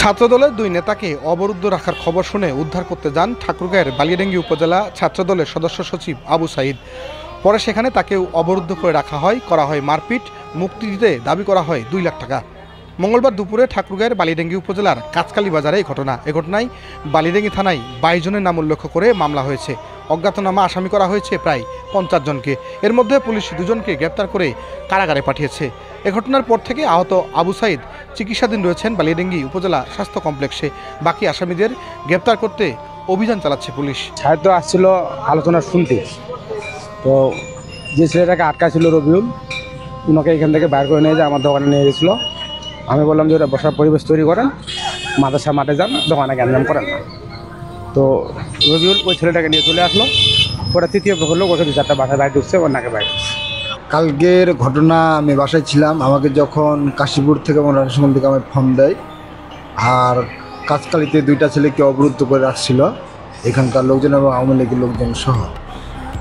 ছাত্রদলের দুই নেতাকে অবরুদ্ধ রাখার খবর শুনে উদ্ধার করতে যান ঠাকুরগাঁয়ের বালিয়াডাঙ্গি উপজেলা ছাত্রদলের সদস্য সচিব আবু সাইদ। পরে সেখানে তাকে অবরুদ্ধ করে রাখা হয়, করা হয় মারপিট, মুক্তি দিতে দাবি করা হয় 2 লাখ টাকা। মঙ্গলবার দুপুরে ঠাকুরগাঁয়ের বালিয়াডাঙ্গি উপজেলার কাঁচকালী বাজারে এই ঘটনা। এ ঘটনায় বালিয়াডাঙ্গি থানায় 22 জনের নাম উল্লেখ করে মামলা হয়েছে। অজ্ঞাতনামা আসামি করা হয়েছে প্রায় 50 জনকে। এর মধ্যে পুলিশ 2 জনকে গ্রেপ্তার করে কারাগারে পাঠিয়েছে। এ ঘটনার পর থেকে আহত আবু সাইদ চিকিৎসাধীন রয়েছেন বালিয়াডাঙ্গি উপজেলা স্বাস্থ্য কমপ্লেক্সে। বাকি আসামিদের গ্রেপ্তার করতে অভিযান চালাচ্ছে পুলিশ। সাহিত্য আসছিল আলোচনা শুনতে, তো যে ছেলেটাকে আটকা ছিল রবিউল, ওনাকে এখান থেকে বাইর করে নিয়ে যায় আমার দোকানে নিয়ে গেছিলো। আমি বললাম যে ওটা বসার পরিবেশ তৈরি করেন, মাদ্রাসা মাঠে যান, দোকানে গ্যাঞ্জাম করেন না। তো রবিউল ওই ছেলেটাকে নিয়ে চলে আসলো। ওরা তৃতীয় প্রহর লোক ওকে 2-4টা বাসায় বাইরে ঢুকছে, ওর নাকে বাইরে। কালকের ঘটনা, আমি বাসায় ছিলাম। আমাকে যখন কাশীপুর থেকে রাজসংঘ থেকে আমায় ফোন দেয়, আর কাঁচকালিতে 2টা ছেলেকে অবরুদ্ধ করে রাখছিল এখানকার লোকজন এবং আওয়ামী লীগের লোকজন সহ।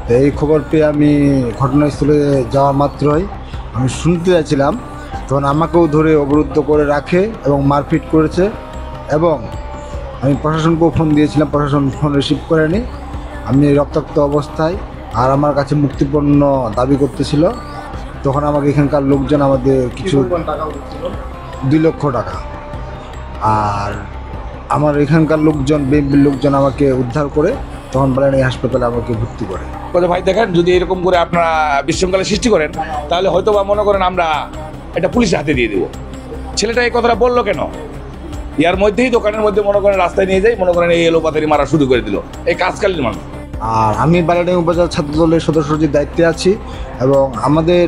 তো এই খবর পেয়ে আমি ঘটনাস্থলে যাওয়া মাত্রই আমি শুনতে যাচ্ছিলাম, তখন আমাকেও ধরে অবরুদ্ধ করে রাখে এবং মারপিট করেছে। এবং আমি প্রশাসনকেও ফোন দিয়েছিলাম, প্রশাসন ফোন রিসিভ করেনি। আমি রক্তাক্ত অবস্থায়, আর আমার কাছে মুক্তিপণ্য দাবি করতেছিল। তখন আমাকে এখানকার লোকজন আমাদের কিছু 2 লক্ষ টাকা, আর আমার এখানকার লোকজন বিএনপির লোকজন আমাকে উদ্ধার করে তখন বলেন এই হাসপাতালে আমাকে ভর্তি করে। ভাই দেখেন, যদি এরকম করে আপনারা বিশৃঙ্খলা সৃষ্টি করেন, তাহলে হয়তো বা মনে করেন আমরা এটা পুলিশের হাতে দিয়ে দেবো। ছেলেটা এই কথাটা বললো কেন? ইয়ার মধ্যেই দোকানের মধ্যে মনে করেন রাস্তায় নিয়ে যাই, মনে করেন এই এলোপাতারি মারা শুরু করে দিল এই কাজকালীন মানুষ। আর আমি বালিয়াডাঙ্গি উপজেলা ছাত্রদলের সদস্য সচিব দায়িত্বে আছি, এবং আমাদের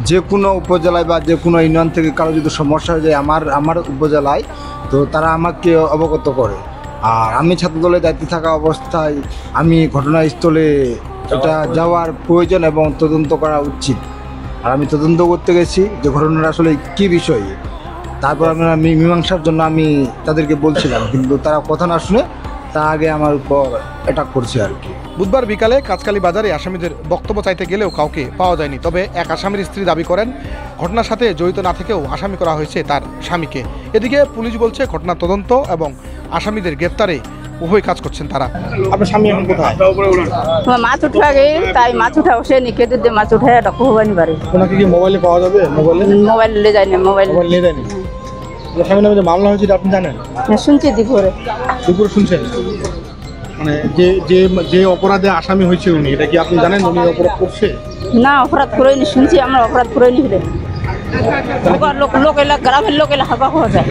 যে কোনো উপজেলায় বা যে কোনো ইউনিয়ন থেকে কারো যদি সমস্যা হয়ে যায় আমার উপজেলায়, তো তারা আমাকে অবগত করে। আর আমি ছাত্রদলের দায়িত্বে থাকা অবস্থায় আমি ঘটনাস্থলে এটা যাওয়ার প্রয়োজন এবং তদন্ত করা উচিত। আর আমি তদন্ত করতে গেছি যে ঘটনাটা আসলে কী বিষয়। তারপর আমি মীমাংসার জন্য আমি তাদেরকে বলছিলাম, কিন্তু তারা কথা না শুনে তার আগে আমার উপর অ্যাটাক করছে আর কি। বুধবার বিকালে কাঁচকালী বাজারে আসামিদের বক্তব্য চাইতে গেলেও কাউকে পাওয়া যায়নি। তবে এক আসামির স্ত্রী দাবি করেন ঘটনার সাথে জড়িত না থেকেও আসামি করা হয়েছে তার স্বামীকে। এদিকে পুলিশ বলছে ঘটনার তদন্ত এবং আসামিদের গ্রেপ্তারে উভয় কাজ করছেন তারা। আপনার স্বামী এখন কোথায়? মাছ উঠা গে, তাই মাছ উঠা সে নিকে দিতে মাছ উঠায় ডাকু হবানি পারে। ওনাকে কি মোবাইলে পাওয়া যাবে? মোবাইল লে যায়নি, মোবাইল নিয়ে যায়নি। স্বামীর নামে যে মামলা হয়েছে আপনি জানেন? শুনছি দুপুরে শুনছেন? মানে যে অপরাধে আসামি হয়েছে উনি, এটা কি আপনি জানেন উনি অপরাধ করছে? না, অপরাধ করেনি, শুনছি আমরা অপরাধ করেনি। লোক এলাকা গ্রামের লোক এলাকা হওয়া যায়।